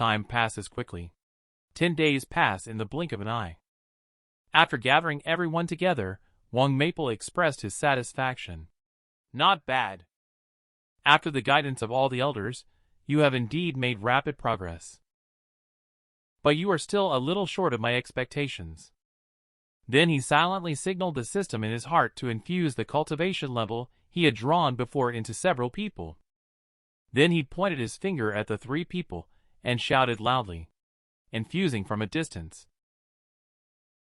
Time passes quickly. 10 days pass in the blink of an eye. After gathering everyone together, Wang Maple expressed his satisfaction. Not bad. After the guidance of all the elders, you have indeed made rapid progress. But you are still a little short of my expectations. Then he silently signaled the system in his heart to infuse the cultivation level he had drawn before it into several people. Then he pointed his finger at the 3 people and shouted loudly, infusing from a distance.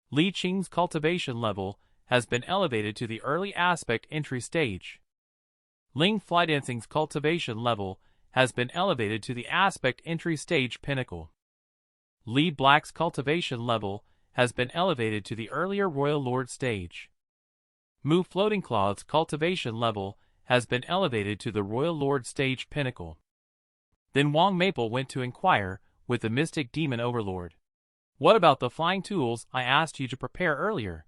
Li Qing's cultivation level has been elevated to the early aspect entry stage. Ling Flydancing's cultivation level has been elevated to the aspect entry stage pinnacle. Li Black's cultivation level has been elevated to the earlier Royal Lord stage. Mu Floating Cloth's cultivation level has been elevated to the Royal Lord stage pinnacle. Then Wang Maple went to inquire with the Mystic Demon Overlord. What about the flying tools I asked you to prepare earlier?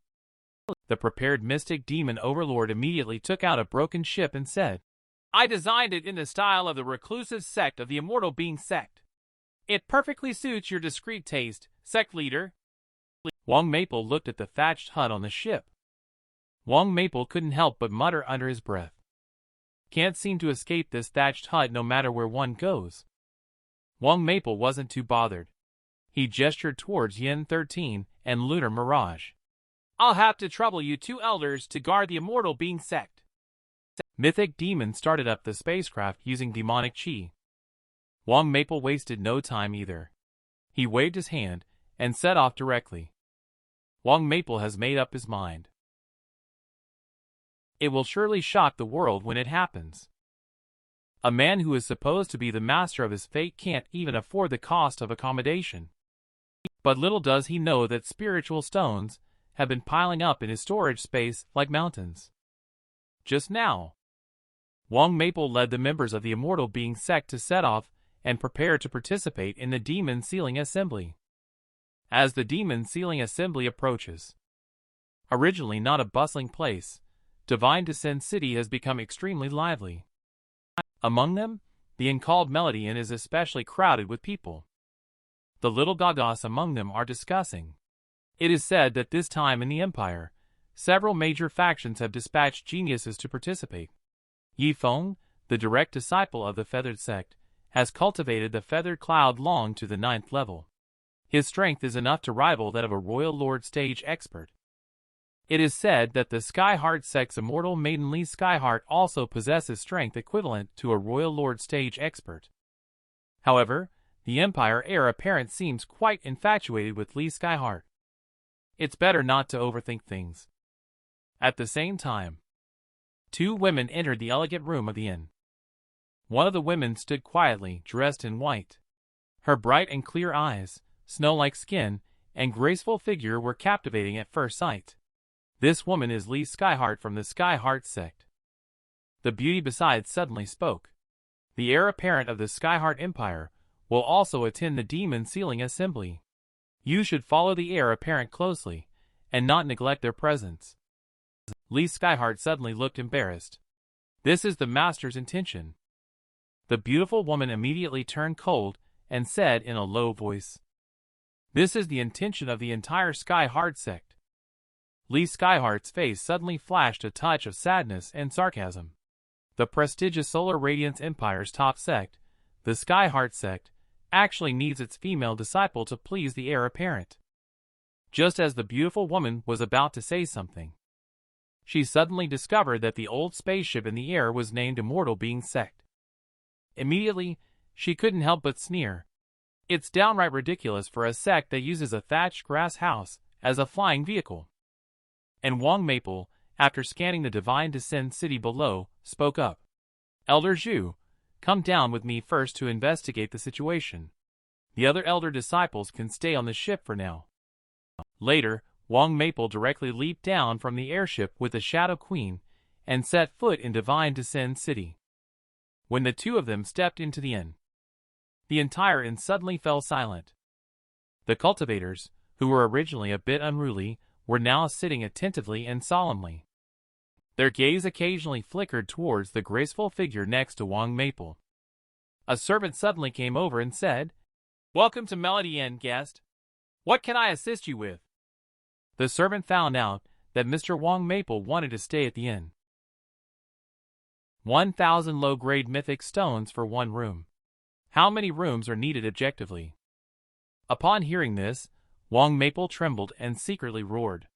The prepared Mystic Demon Overlord immediately took out a broken ship and said, I designed it in the style of the reclusive sect of the Immortal Being Sect. It perfectly suits your discreet taste, sect leader. Wang Maple looked at the thatched hut on the ship. Wang Maple couldn't help but mutter under his breath. Can't seem to escape this thatched hut no matter where one goes. Wang Maple wasn't too bothered. He gestured towards Yen 13 and Lunar Mirage. I'll have to trouble you 2 elders to guard the Immortal Being Sect. Mythic Demon started up the spacecraft using demonic chi. Wang Maple wasted no time either. He waved his hand and set off directly. Wang Maple has made up his mind. It will surely shock the world when it happens. A man who is supposed to be the master of his fate can't even afford the cost of accommodation. But little does he know that spiritual stones have been piling up in his storage space like mountains. Just now, Wang Maple led the members of the Immortal Being Sect to set off and prepare to participate in the Demon Sealing Assembly. As the Demon Sealing Assembly approaches, originally not a bustling place, Divine Descent City has become extremely lively. Among them, the uncalled Melody Inn is especially crowded with people. The little gagas among them are discussing. It is said that this time in the Empire, several major factions have dispatched geniuses to participate. Yi Feng, the direct disciple of the Feathered Sect, has cultivated the Feathered Cloud Long to the 9th level. His strength is enough to rival that of a Royal Lord stage expert. It is said that the Skyheart Sect's immortal maiden Li Skyheart also possesses strength equivalent to a Royal Lord stage expert. However, the Empire heir apparent seems quite infatuated with Li Skyheart. It's better not to overthink things. At the same time, 2 women entered the elegant room of the inn. One of the women stood quietly, dressed in white. Her bright and clear eyes, snow-like skin, and graceful figure were captivating at first sight. This woman is Li Skyheart from the Skyheart Sect. The beauty beside suddenly spoke. The heir apparent of the Skyheart Empire will also attend the Demon Sealing Assembly. You should follow the heir apparent closely, and not neglect their presence. Li Skyheart suddenly looked embarrassed. This is the master's intention. The beautiful woman immediately turned cold and said in a low voice, This is the intention of the entire Skyheart Sect. Li Skyheart's face suddenly flashed a touch of sadness and sarcasm. The prestigious Solar Radiance Empire's top sect, the Skyheart Sect, actually needs its female disciple to please the heir apparent. Just as the beautiful woman was about to say something, she suddenly discovered that the old spaceship in the air was named Immortal Being Sect. Immediately, she couldn't help but sneer. It's downright ridiculous for a sect that uses a thatched grass house as a flying vehicle. And Wang Maple, after scanning the Divine Descent City below, spoke up. Elder Zhu, come down with me first to investigate the situation. The other elder disciples can stay on the ship for now. Later, Wang Maple directly leaped down from the airship with the Shadow Queen and set foot in Divine Descent City. When the 2 of them stepped into the inn, the entire inn suddenly fell silent. The cultivators, who were originally a bit unruly, were now sitting attentively and solemnly. Their gaze occasionally flickered towards the graceful figure next to Wang Maple. A servant suddenly came over and said, Welcome to Melody Inn, guest. What can I assist you with? The servant found out that Mr. Wang Maple wanted to stay at the inn. 1,000 low-grade mythic stones for one room. How many rooms are needed objectively? Upon hearing this, Wang Maple trembled and secretly roared.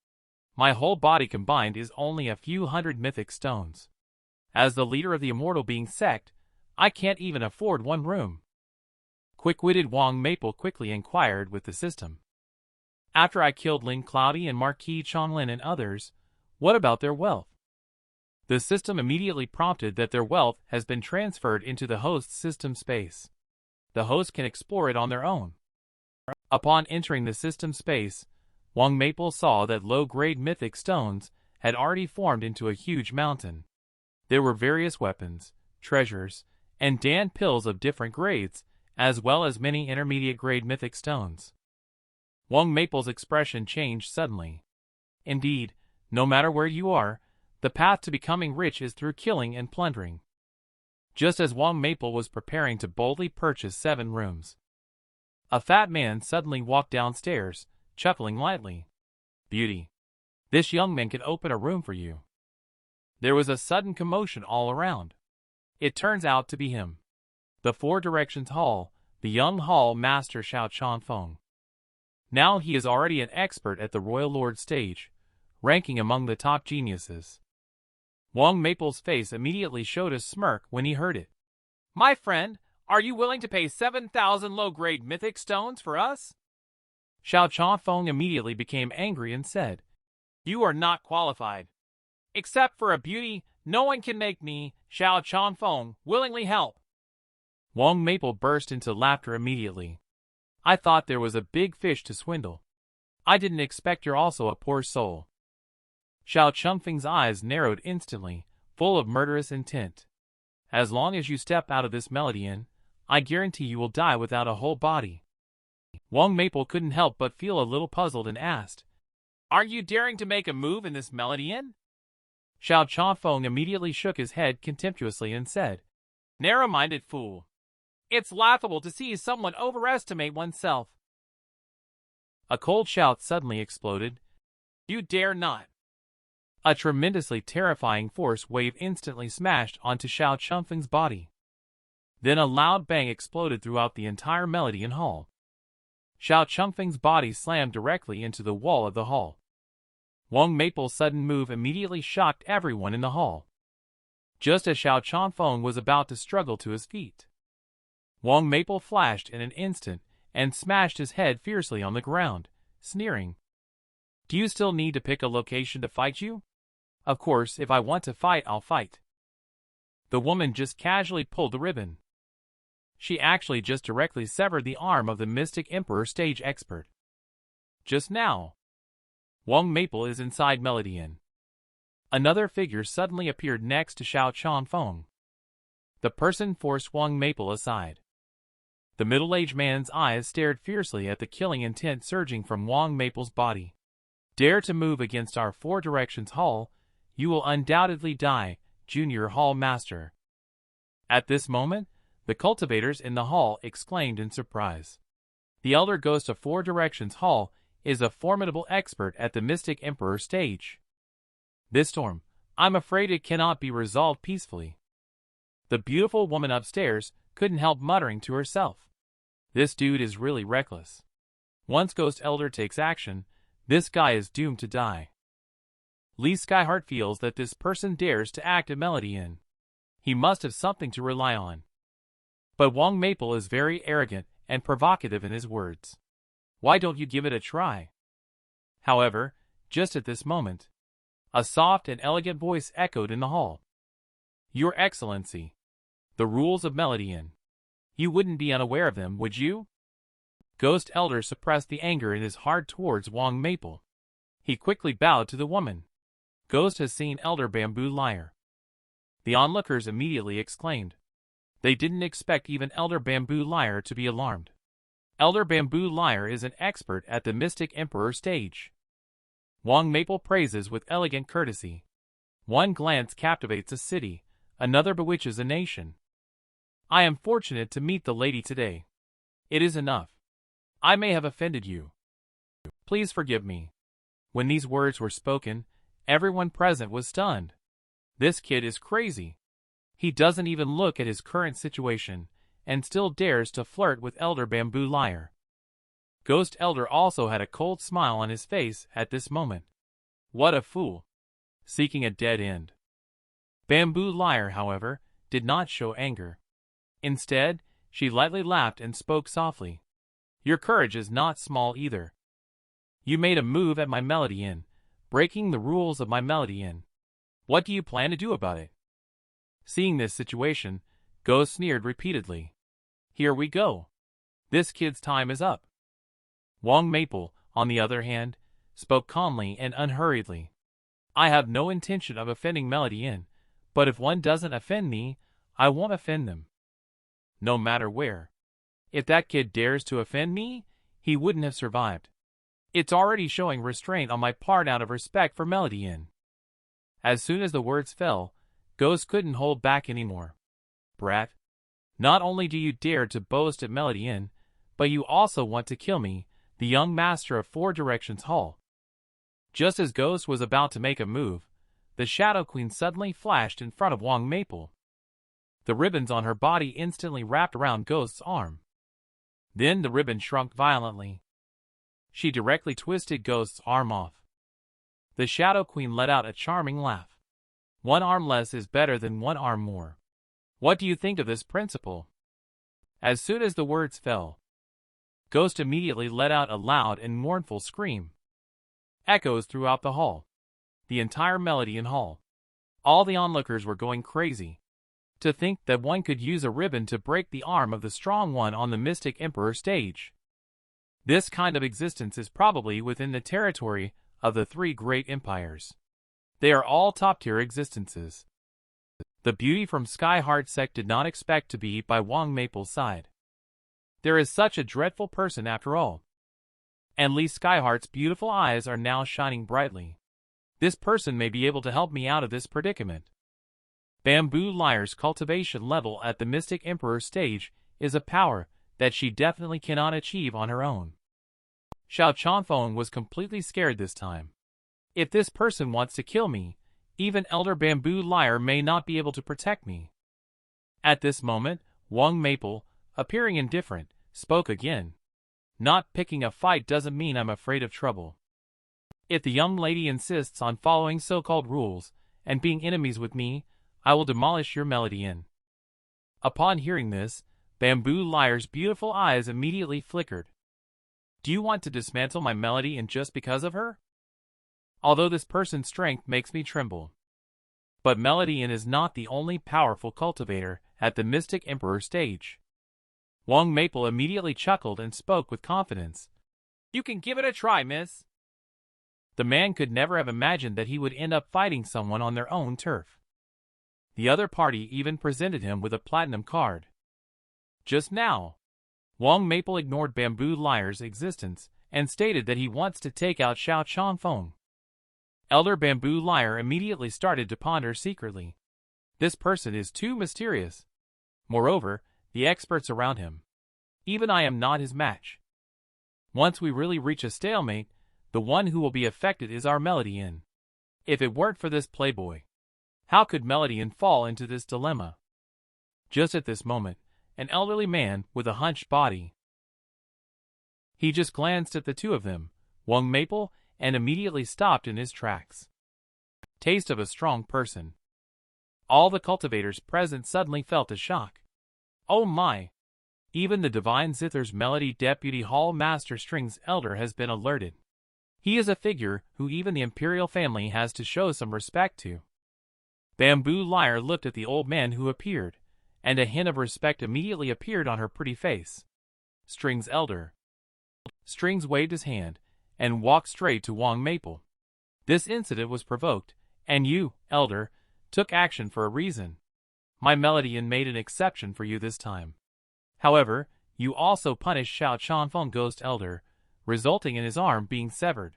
My whole body combined is only a few hundred mythic stones. As the leader of the Immortal Being Sect, I can't even afford one room. Quick-witted Wang Maple quickly inquired with the system. After I killed Lin Cloudy and Marquis Xianlan and others, what about their wealth? The system immediately prompted that their wealth has been transferred into the host's system space. The host can explore it on their own. Upon entering the system space, Wang Maple saw that low-grade mythic stones had already formed into a huge mountain. There were various weapons, treasures, and Dan pills of different grades, as well as many intermediate-grade mythic stones. Wang Maple's expression changed suddenly. Indeed, no matter where you are, the path to becoming rich is through killing and plundering. Just as Wang Maple was preparing to boldly purchase 7 rooms, a fat man suddenly walked downstairs, chuckling lightly. Beauty, this young man can open a room for you. There was a sudden commotion all around. It turns out to be him. The Four Directions Hall, the young hall master Xiao Chanfeng. Now he is already an expert at the Royal Lord stage, ranking among the top geniuses. Wang Maple's face immediately showed a smirk when he heard it. My friend, are you willing to pay 7,000 low-grade mythic stones for us? Xiao Chanfeng immediately became angry and said, You are not qualified. Except for a beauty, no one can make me, Xiao Chanfeng, willingly help. Wang Maple burst into laughter immediately. I thought there was a big fish to swindle. I didn't expect you're also a poor soul. Xiao Changfeng's eyes narrowed instantly, full of murderous intent. As long as you step out of this Melody Inn, I guarantee you will die without a whole body. Wang Maple couldn't help but feel a little puzzled and asked, Are you daring to make a move in this Melody Inn? Xiao Chanfeng immediately shook his head contemptuously and said, Narrow-minded fool. It's laughable to see someone overestimate oneself. A cold shout suddenly exploded. You dare not. A tremendously terrifying force wave instantly smashed onto Xiao Changfeng's body. Then a loud bang exploded throughout the entire Melody Inn hall. Xiao Changfeng's body slammed directly into the wall of the hall. Wang Maple's sudden move immediately shocked everyone in the hall. Just as Xiao Chanfeng was about to struggle to his feet, Wang Maple flashed in an instant and smashed his head fiercely on the ground, sneering. Do you still need to pick a location to fight you? Of course, if I want to fight, I'll fight. The woman just casually pulled the ribbon. She actually just directly severed the arm of the Mystic Emperor stage expert. Just now, Wang Maple is inside Melody Inn. Another figure suddenly appeared next to Xiao Chanfeng. The person forced Wang Maple aside. The middle-aged man's eyes stared fiercely at the killing intent surging from Wang Maple's body. Dare to move against our Four Directions Hall, you will undoubtedly die, Junior Hall Master. At this moment, the cultivators in the hall exclaimed in surprise. The Elder Ghost of Four Directions Hall is a formidable expert at the Mystic Emperor stage. This storm, I'm afraid it cannot be resolved peacefully. The beautiful woman upstairs couldn't help muttering to herself. This dude is really reckless. Once Ghost Elder takes action, this guy is doomed to die. Lee Skyheart feels that this person dares to act at Melody Inn. He must have something to rely on. But Wang Maple is very arrogant and provocative in his words. Why don't you give it a try? However, just at this moment, a soft and elegant voice echoed in the hall. Your Excellency, the rules of Melody Inn. You wouldn't be unaware of them, would you? Ghost Elder suppressed the anger in his heart towards Wang Maple. He quickly bowed to the woman. Ghost has seen Elder Bamboo Liar. The onlookers immediately exclaimed. They didn't expect even Elder Bamboo Liar to be alarmed. Elder Bamboo Liar is an expert at the Mystic Emperor stage. Wang Maple praises with elegant courtesy. One glance captivates a city, another bewitches a nation. I am fortunate to meet the lady today. It is enough. I may have offended you. Please forgive me. When these words were spoken, everyone present was stunned. This kid is crazy. He doesn't even look at his current situation, and still dares to flirt with Elder Bamboo Liar. Ghost Elder also had a cold smile on his face at this moment. What a fool. Seeking a dead end. Bamboo Liar, however, did not show anger. Instead, she lightly laughed and spoke softly. Your courage is not small either. You made a move at my Melody Inn, breaking the rules of my Melody Inn. What do you plan to do about it? Seeing this situation, Ghost sneered repeatedly. Here we go. This kid's time is up. Wang Maple, on the other hand, spoke calmly and unhurriedly. I have no intention of offending Melody Inn, but if one doesn't offend me, I won't offend them. No matter where. If that kid dares to offend me, he wouldn't have survived. It's already showing restraint on my part out of respect for Melody Inn. As soon as the words fell, Ghost couldn't hold back anymore. Brat, not only do you dare to boast at Melody Inn, but you also want to kill me, the young master of Four Directions Hall. Just as Ghost was about to make a move, the Shadow Queen suddenly flashed in front of Wang Maple. The ribbons on her body instantly wrapped around Ghost's arm. Then the ribbon shrunk violently. She directly twisted Ghost's arm off. The Shadow Queen let out a charming laugh. One arm less is better than one arm more. What do you think of this principle? As soon as the words fell, Ghost immediately let out a loud and mournful scream. Echoes throughout the hall. The entire Melody Inn hall. All the onlookers were going crazy. To think that one could use a ribbon to break the arm of the strong one on the Mystic Emperor stage. This kind of existence is probably within the territory of the three great empires. They are all top-tier existences. The beauty from Skyheart Sect did not expect to be by Wang Maple's side. There is such a dreadful person after all. And Lee Skyheart's beautiful eyes are now shining brightly. This person may be able to help me out of this predicament. Bamboo Liar's cultivation level at the Mystic Emperor stage is a power that she definitely cannot achieve on her own. Xiao Chanfeng was completely scared this time. If this person wants to kill me, even Elder Bamboo Liar may not be able to protect me. At this moment, Wang Maple, appearing indifferent, spoke again. Not picking a fight doesn't mean I'm afraid of trouble. If the young lady insists on following so-called rules and being enemies with me, I will demolish your Melody Inn. Upon hearing this, Bamboo Liar's beautiful eyes immediately flickered. Do you want to dismantle my Melody Inn just because of her? Although this person's strength makes me tremble. But Melody Inn is not the only powerful cultivator at the Mystic Emperor stage. Wang Maple immediately chuckled and spoke with confidence. You can give it a try, miss. The man could never have imagined that he would end up fighting someone on their own turf. The other party even presented him with a platinum card. Just now, Wang Maple ignored Bamboo Liar's existence and stated that he wants to take out Xiao Chanfeng. Elder Bamboo Liar immediately started to ponder secretly. This person is too mysterious. Moreover, the experts around him. Even I am not his match. Once we really reach a stalemate, the one who will be affected is our Melody Inn. If it weren't for this playboy, how could Melody Inn fall into this dilemma? Just at this moment, an elderly man with a hunched body. He just glanced at the two of them, Wang Maple, and immediately stopped in his tracks. Taste of a strong person. All the cultivators present suddenly felt a shock. Oh my! Even the Divine Zither's Melody Deputy Hall Master Strings Elder has been alerted. He is a figure who even the Imperial family has to show some respect to. Bamboo Liar looked at the old man who appeared, and a hint of respect immediately appeared on her pretty face. Strings Elder. Strings waved his hand, and walked straight to Wang Maple. This incident was provoked, and you, Elder, took action for a reason. My Melody Inn made an exception for you this time. However, you also punished Xiao Chanfeng Ghost Elder, resulting in his arm being severed.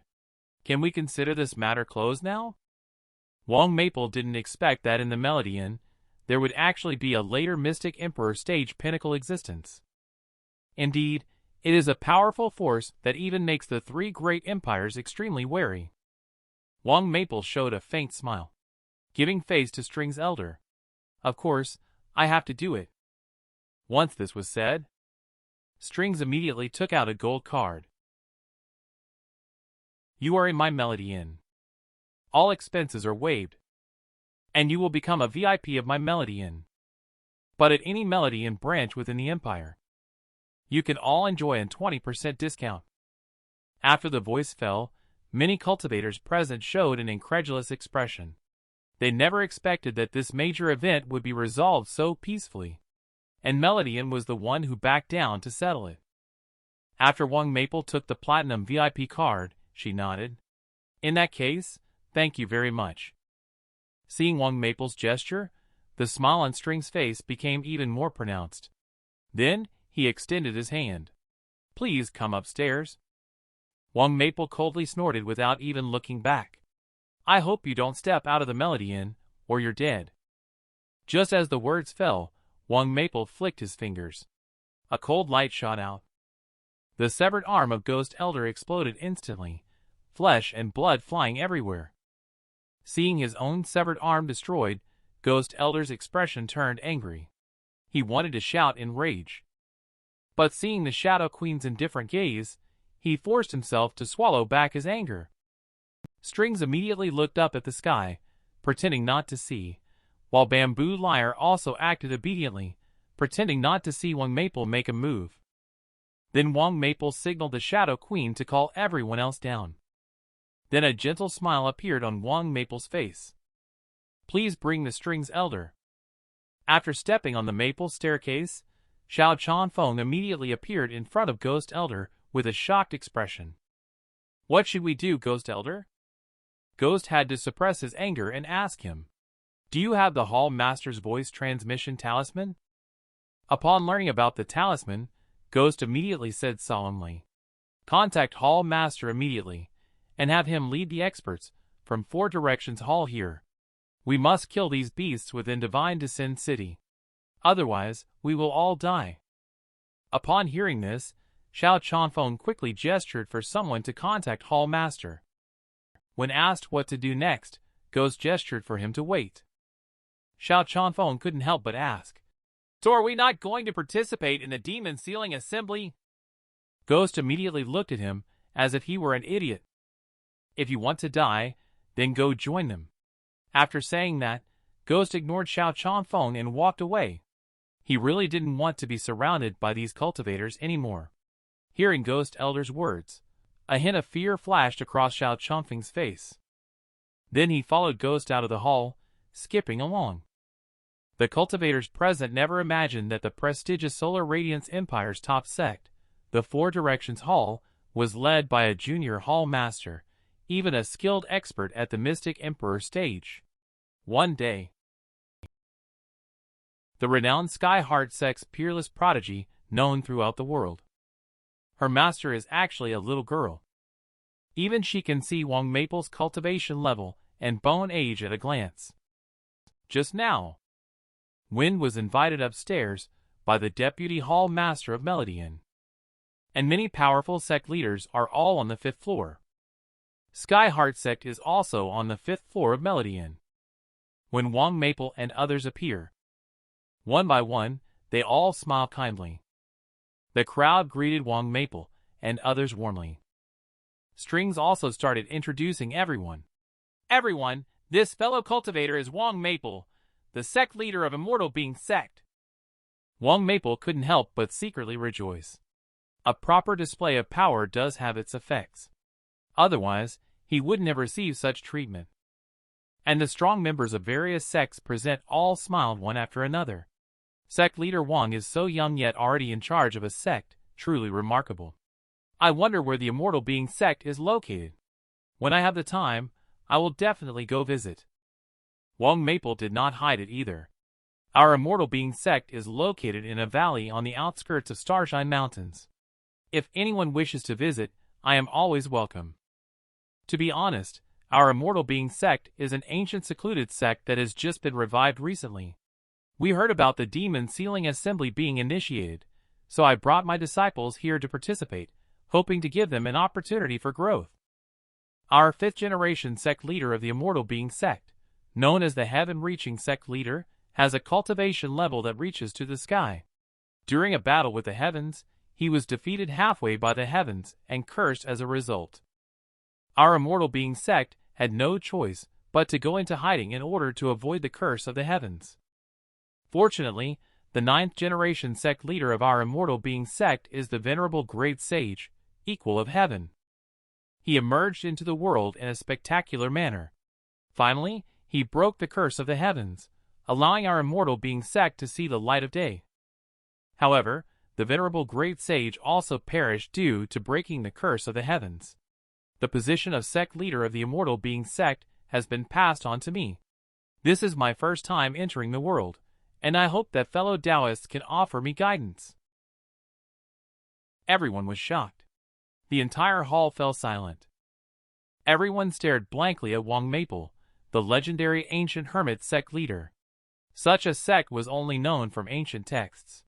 Can we consider this matter closed now? Wang Maple didn't expect that in the Melody Inn, there would actually be a later Mystic Emperor stage pinnacle existence. Indeed, It is a powerful force that even makes the three great empires extremely wary. Wang Maple showed a faint smile, giving face to String's elder. Of course, I have to do it. Once this was said, Strings immediately took out a gold card. You are in my Melody Inn. All expenses are waived, and you will become a VIP of my Melody Inn. But at any Melody Inn branch within the empire, you can all enjoy a 20% discount. After the voice fell, many cultivators present showed an incredulous expression. They never expected that this major event would be resolved so peacefully, and Melody Inn was the one who backed down to settle it. After Wang Maple took the Platinum VIP card, she nodded. In that case, thank you very much. Seeing Wang Maple's gesture, the smile on String's face became even more pronounced. Then, he extended his hand. Please come upstairs. Wang Maple coldly snorted without even looking back. I hope you don't step out of the Melody Inn, or you're dead. Just as the words fell, Wang Maple flicked his fingers. A cold light shot out. The severed arm of Ghost Elder exploded instantly, flesh and blood flying everywhere. Seeing his own severed arm destroyed, Ghost Elder's expression turned angry. He wanted to shout in rage. But seeing the Shadow Queen's indifferent gaze, he forced himself to swallow back his anger. Strings immediately looked up at the sky, pretending not to see, while Bamboo Lyre also acted obediently, pretending not to see Wang Maple make a move. Then Wang Maple signaled the Shadow Queen to call everyone else down. Then a gentle smile appeared on Wang Maple's face. Please bring the Strings Elder. After stepping on the maple staircase, Xiao Chanfeng immediately appeared in front of Ghost Elder with a shocked expression. What should we do, Ghost Elder? Ghost had to suppress his anger and ask him. Do you have the Hall Master's voice transmission talisman? Upon learning about the talisman, Ghost immediately said solemnly, contact Hall Master immediately, and have him lead the experts from 4 directions hall here. We must kill these beasts within Divine Descent City. Otherwise, we will all die. Upon hearing this, Xiao Chanfeng quickly gestured for someone to contact Hall Master. When asked what to do next, Ghost gestured for him to wait. Xiao Chanfeng couldn't help but ask, so are we not going to participate in the Demon Sealing Assembly? Ghost immediately looked at him as if he were an idiot. If you want to die, then go join them. After saying that, Ghost ignored Xiao Chanfeng and walked away. He really didn't want to be surrounded by these cultivators anymore. Hearing Ghost Elder's words, a hint of fear flashed across Xiao Chanfeng's face. Then he followed Ghost out of the hall, skipping along. The cultivators present never imagined that the prestigious Solar Radiance Empire's top sect, the 4 Directions Hall, was led by a junior hall master, even a skilled expert at the Mystic Emperor stage. One day, the renowned Skyheart sect's peerless prodigy, known throughout the world. Her master is actually a little girl. Even she can see Wang Maple's cultivation level and bone age at a glance. Just now, Wind was invited upstairs by the Deputy Hall Master of Melody Inn. And many powerful sect leaders are all on the 5th floor. Skyheart sect is also on the 5th floor of Melody Inn. When Wang Maple and others appear, one by one, they all smile kindly. The crowd greeted Wang Maple and others warmly. Strings also started introducing everyone. Everyone, this fellow cultivator is Wang Maple, the sect leader of Immortal Being Sect. Wang Maple couldn't help but secretly rejoice. A proper display of power does have its effects. Otherwise, he wouldn't have received such treatment. And the strong members of various sects present all smiled one after another. Sect leader Wang is so young yet already in charge of a sect, truly remarkable. I wonder where the Immortal Being Sect is located. When I have the time, I will definitely go visit. Wang Maple did not hide it either. Our Immortal Being Sect is located in a valley on the outskirts of Starshine Mountains. If anyone wishes to visit, I am always welcome. To be honest, our Immortal Being Sect is an ancient secluded sect that has just been revived recently. We heard about the Demon Sealing Assembly being initiated, so I brought my disciples here to participate, hoping to give them an opportunity for growth. Our 5th-generation sect leader of the Immortal Being Sect, known as the Heaven-Reaching Sect Leader, has a cultivation level that reaches to the sky. During a battle with the heavens, he was defeated halfway by the heavens and cursed as a result. Our Immortal Being Sect had no choice but to go into hiding in order to avoid the curse of the heavens. Fortunately, the 9th-generation sect leader of our Immortal Being Sect is the Venerable Great Sage, equal of heaven. He emerged into the world in a spectacular manner. Finally, he broke the curse of the heavens, allowing our Immortal Being Sect to see the light of day. However, the Venerable Great Sage also perished due to breaking the curse of the heavens. The position of sect leader of the Immortal Being Sect has been passed on to me. This is my first time entering the world, and I hope that fellow Taoists can offer me guidance. Everyone was shocked. The entire hall fell silent. Everyone stared blankly at Wang Maple, the legendary ancient hermit sect leader. Such a sect was only known from ancient texts.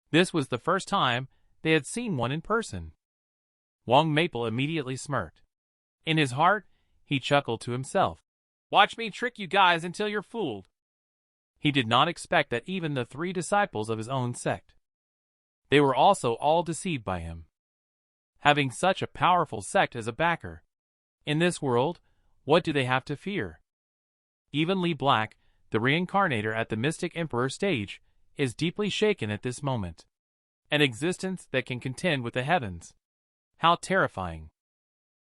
This was the first time they had seen one in person. Wang Maple immediately smirked. In his heart, he chuckled to himself. Watch me trick you guys until you're fooled. He did not expect that even the 3 disciples of his own sect. They were also all deceived by him. Having such a powerful sect as a backer. In this world, what do they have to fear? Even Li Black, the reincarnator at the Mystic Emperor stage, is deeply shaken at this moment. An existence that can contend with the heavens. How terrifying.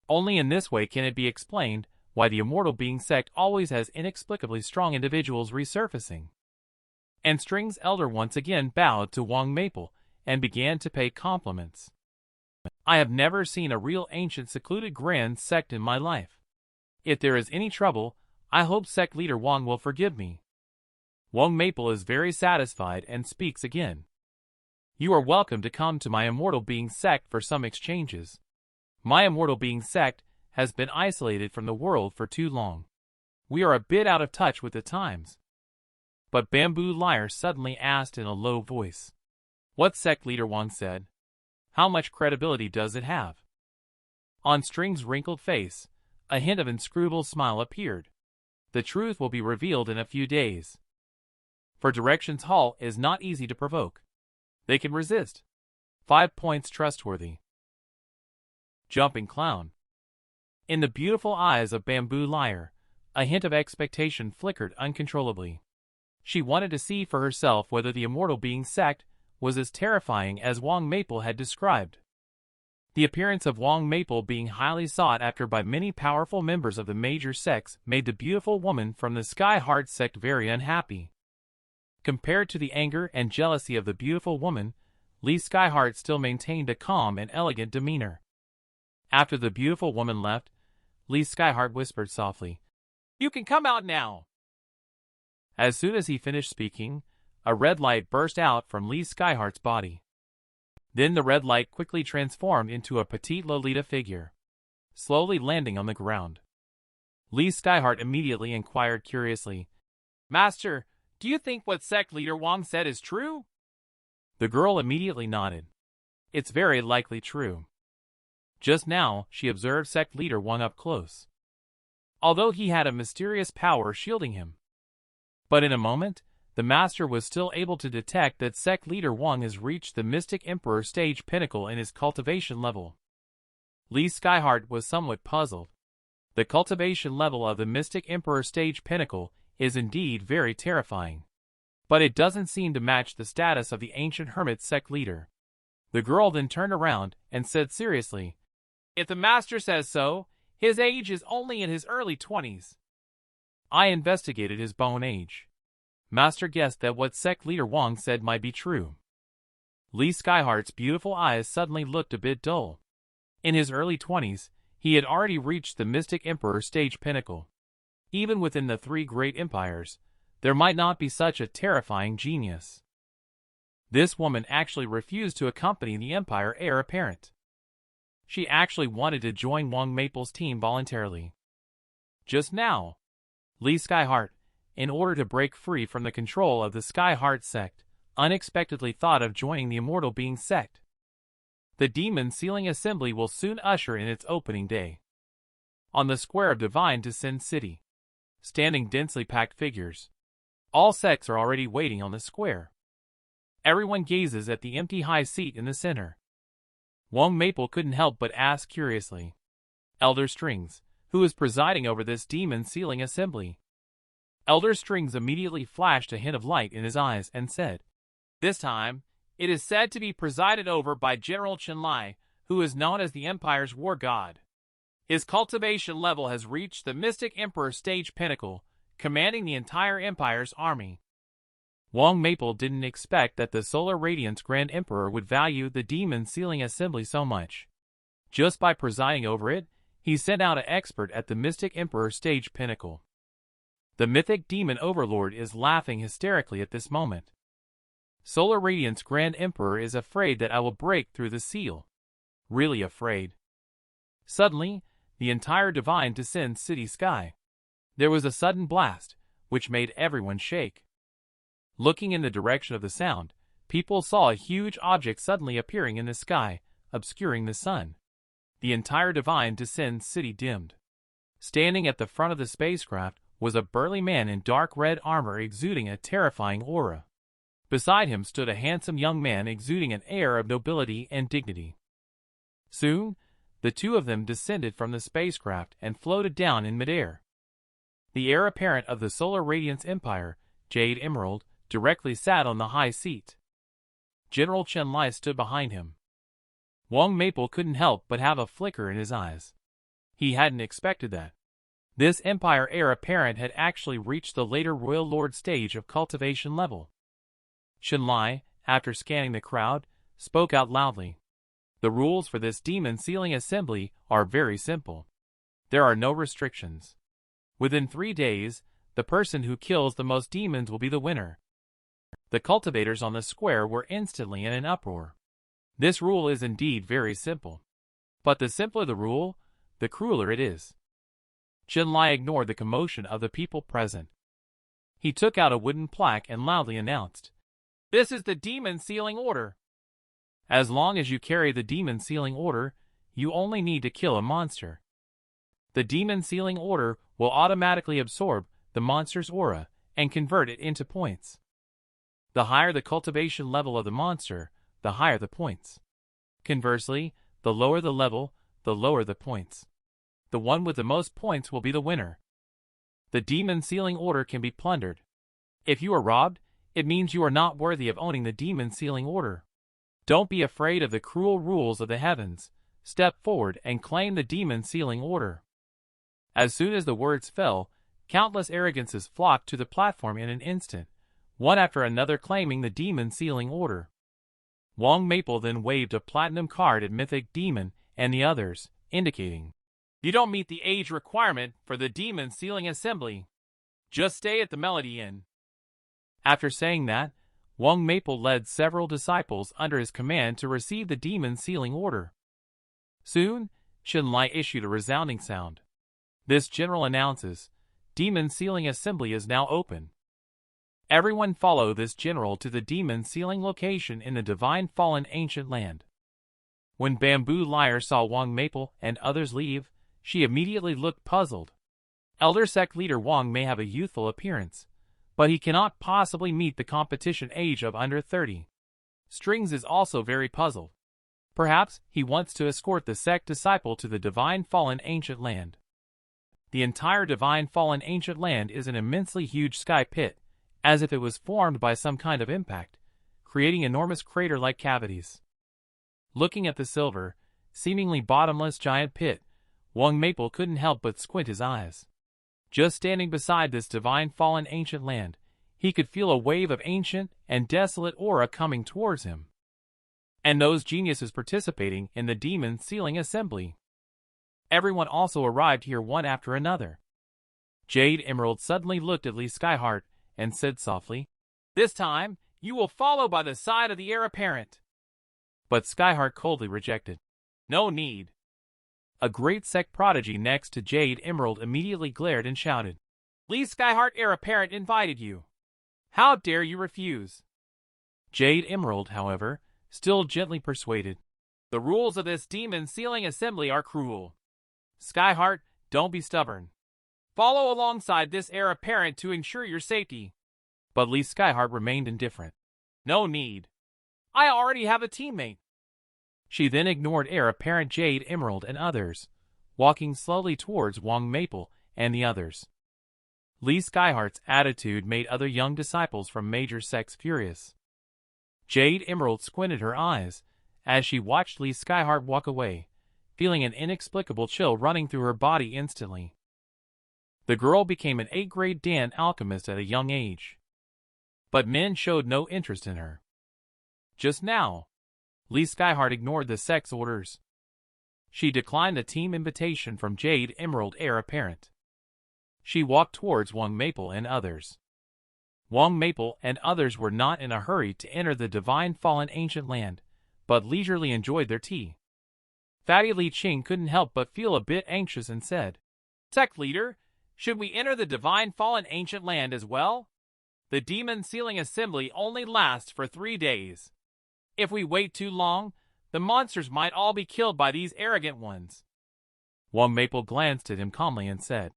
Only in this way can it be explained why the Immortal Being Sect always has inexplicably strong individuals resurfacing. And String's elder once again bowed to Wang Maple and began to pay compliments. I have never seen a real ancient secluded grand sect in my life. If there is any trouble, I hope sect leader Wang will forgive me. Wang Maple is very satisfied and speaks again. You are welcome to come to my Immortal Being Sect for some exchanges. My Immortal Being Sect has been isolated from the world for too long. We are a bit out of touch with the times. But Bamboo Liar suddenly asked in a low voice. What sect leader Wang said? How much credibility does it have? On String's wrinkled face, a hint of inscrutable smile appeared. The truth will be revealed in a few days. For Directions Hall is not easy to provoke. They can resist. 5 points trustworthy. Jumping Clown. In the beautiful eyes of Bamboo Liar, a hint of expectation flickered uncontrollably. She wanted to see for herself whether the Immortal Being Sect was as terrifying as Wang Maple had described. The appearance of Wang Maple being highly sought after by many powerful members of the major sects made the beautiful woman from the Sky Heart sect very unhappy. Compared to the anger and jealousy of the beautiful woman, Lee Skyheart still maintained a calm and elegant demeanor. After the beautiful woman left, Lee Skyheart whispered softly, "You can come out now." As soon as he finished speaking, a red light burst out from Lee Skyheart's body. Then the red light quickly transformed into a petite Lolita figure, slowly landing on the ground. Lee Skyheart immediately inquired curiously, "Master, do you think what sect leader Wang said is true?" The girl immediately nodded. "It's very likely true." Just now, she observed sect leader Wang up close, although he had a mysterious power shielding him. But in a moment, the master was still able to detect that sect leader Wang has reached the Mystic Emperor stage pinnacle in his cultivation level. Lee Skyheart was somewhat puzzled. The cultivation level of the Mystic Emperor stage pinnacle is indeed very terrifying, but it doesn't seem to match the status of the ancient hermit sect leader. The girl then turned around and said seriously, "If the master says so, his age is only in his early 20s. I investigated his bone age. Master guessed that what sect leader Wang said might be true." Lee Skyheart's beautiful eyes suddenly looked a bit dull. In his early 20s, he had already reached the Mystic Emperor stage pinnacle. Even within the 3 great empires, there might not be such a terrifying genius. This woman actually refused to accompany the Empire heir apparent. She actually wanted to join Wang Maple's team voluntarily. Just now, Lee Skyheart, in order to break free from the control of the Skyheart sect, unexpectedly thought of joining the Immortal Being Sect. The Demon Sealing Assembly will soon usher in its opening day. On the square of Divine Descent City, standing densely packed figures. All sects are already waiting on the square. Everyone gazes at the empty high seat in the center. Wang Maple couldn't help but ask curiously. Elder Strings, who is presiding over this Demon Sealing Assembly? Elder Strings immediately flashed a hint of light in his eyes and said, "This time, it is said to be presided over by General Xianlan, who is known as the Empire's war god. His cultivation level has reached the Mystic Emperor stage pinnacle, commanding the entire Empire's army." Wang Maple didn't expect that the Solar Radiance Grand Emperor would value the Demon Sealing Assembly so much. Just by presiding over it, he sent out an expert at the Mystic Emperor stage pinnacle. The mythic demon overlord is laughing hysterically at this moment. Solar Radiance Grand Emperor is afraid that I will break through the seal. Really afraid. Suddenly, the entire Divine Descent City sky. There was a sudden blast, which made everyone shake. Looking in the direction of the sound, people saw a huge object suddenly appearing in the sky, obscuring the sun. The entire Divine Descent City dimmed. Standing at the front of the spacecraft was a burly man in dark red armor exuding a terrifying aura. Beside him stood a handsome young man exuding an air of nobility and dignity. Soon, the two of them descended from the spacecraft and floated down in midair. The heir apparent of the Solar Radiance Empire, Jade Emerald, directly sat on the high seat. General Xianlan stood behind him. Wang Maple couldn't help but have a flicker in his eyes. He hadn't expected that. This Empire heir apparent had actually reached the later Royal Lord stage of cultivation level. Xianlan, after scanning the crowd, spoke out loudly. The rules for this Demon Sealing Assembly are very simple. There are no restrictions. Within 3 days, the person who kills the most demons will be the winner. The cultivators on the square were instantly in an uproar. This rule is indeed very simple. But the simpler the rule, the crueler it is. Xianlan ignored the commotion of the people present. He took out a wooden plaque and loudly announced, "This is the Demon Sealing Order. As long as you carry the Demon Sealing Order, you only need to kill a monster. The Demon Sealing Order will automatically absorb the monster's aura and convert it into points. The higher the cultivation level of the monster, the higher the points. Conversely, the lower the level, the lower the points. The one with the most points will be the winner. The Demon Sealing Order can be plundered. If you are robbed, it means you are not worthy of owning the Demon Sealing Order. Don't be afraid of the cruel rules of the heavens. Step forward and claim the Demon Sealing Order." As soon as the words fell, countless arrogances flocked to the platform in an instant, one after another claiming the Demon Sealing Order. Wang Maple then waved a platinum card at Mythic Demon and the others, indicating, "You don't meet the age requirement for the Demon Sealing Assembly. Just stay at the Melody Inn." After saying that, Wang Maple led several disciples under his command to receive the Demon Sealing Order. Soon, Xianlan issued a resounding sound. This general announces, "Demon Sealing Assembly is now open." Everyone follow this general to the Demon Sealing location in the Divine Fallen Ancient Land. When Bamboo Lyre saw Wang Maple and others leave, she immediately looked puzzled. Elder Sect leader Wang may have a youthful appearance, but he cannot possibly meet the competition age of under 30. Strings is also very puzzled. Perhaps he wants to escort the sect disciple to the Divine Fallen Ancient Land. The entire Divine Fallen Ancient Land is an immensely huge sky pit, as if it was formed by some kind of impact, creating enormous crater-like cavities. Looking at the silver, seemingly bottomless giant pit, Wang Maple couldn't help but squint his eyes. Just standing beside this Divine Fallen Ancient Land, he could feel a wave of ancient and desolate aura coming towards him. And those geniuses participating in the Demon Sealing Assembly. Everyone also arrived here one after another. Jade Emerald suddenly looked at Lee Skyheart and said softly, "This time, you will follow by the side of the heir apparent." But Skyheart coldly rejected. "No need." A great sect prodigy next to Jade Emerald immediately glared and shouted, "Lee Skyheart heir apparent invited you. How dare you refuse?" Jade Emerald, however, still gently persuaded. The rules of this demon sealing assembly are cruel. Skyheart, don't be stubborn. Follow alongside this heir apparent to ensure your safety. But Lee Skyheart remained indifferent. No need. I already have a teammate. She then ignored heir apparent Jade Emerald and others, walking slowly towards Wang Maple and the others. Lee Skyheart's attitude made other young disciples from major sects furious. Jade Emerald squinted her eyes as she watched Lee Skyheart walk away, feeling an inexplicable chill running through her body instantly. The girl became an 8th-grade Dan alchemist at a young age. But men showed no interest in her. Just now, Lee Skyheart ignored the sect's orders. She declined the team invitation from Jade Emerald heir apparent. She walked towards Wang Maple and others. Wang Maple and others were not in a hurry to enter the divine fallen ancient land, but leisurely enjoyed their tea. Fatty Li Ching couldn't help but feel a bit anxious and said, "Sect leader, should we enter the divine fallen ancient land as well? The demon sealing assembly only lasts for 3 days. If we wait too long, the monsters might all be killed by these arrogant ones." Wang Maple glanced at him calmly and said,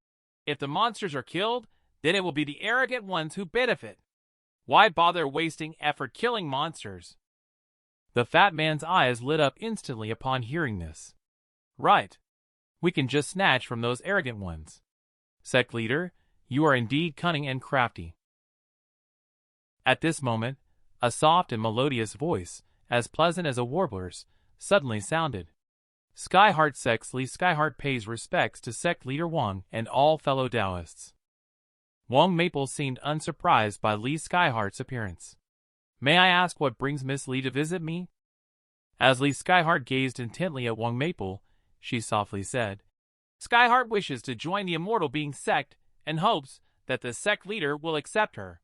"If the monsters are killed, then it will be the arrogant ones who benefit. Why bother wasting effort killing monsters?" The fat man's eyes lit up instantly upon hearing this. "Right. We can just snatch from those arrogant ones. Sect leader, you are indeed cunning and crafty." At this moment, a soft and melodious voice, as pleasant as a warbler's, suddenly sounded. Skyheart Sect's Lee Skyheart pays respects to sect leader Wang and all fellow Taoists. Wang Maple seemed unsurprised by Lee Skyheart's appearance. "May I ask what brings Miss Lee to visit me?" As Lee Skyheart gazed intently at Wang Maple, she softly said, "Skyheart wishes to join the Immortal Being Sect and hopes that the sect leader will accept her."